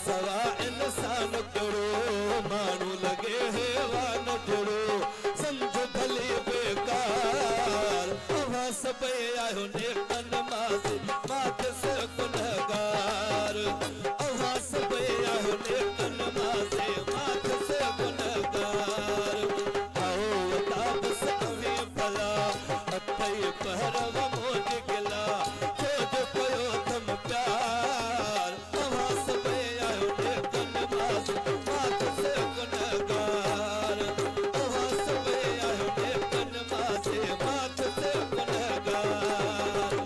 सवा इंसान करो मानू लगे हेवान जोड़ो समझो भले बेकार आवास पे आयो ने कन मासे माथे से गुनहगार आवास पे आयो ने कन मासे माथे से गुनहगार आओ ताब से अभी भला अत्ते पहरवा मोज गिला खोज कोयो तुम प्यार आवास पे आयो ने कन मासे माथे से गुनहगार आवास पे आयो ने कन मासे माथे से गुनहगार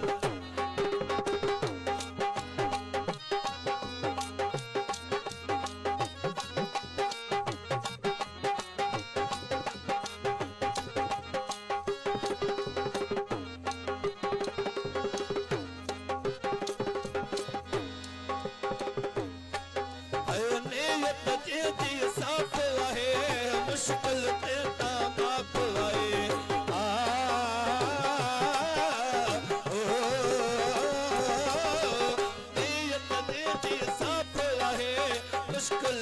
मुश्किल तेता माफ आए नीयत दे दी साफ आहे मुश्किल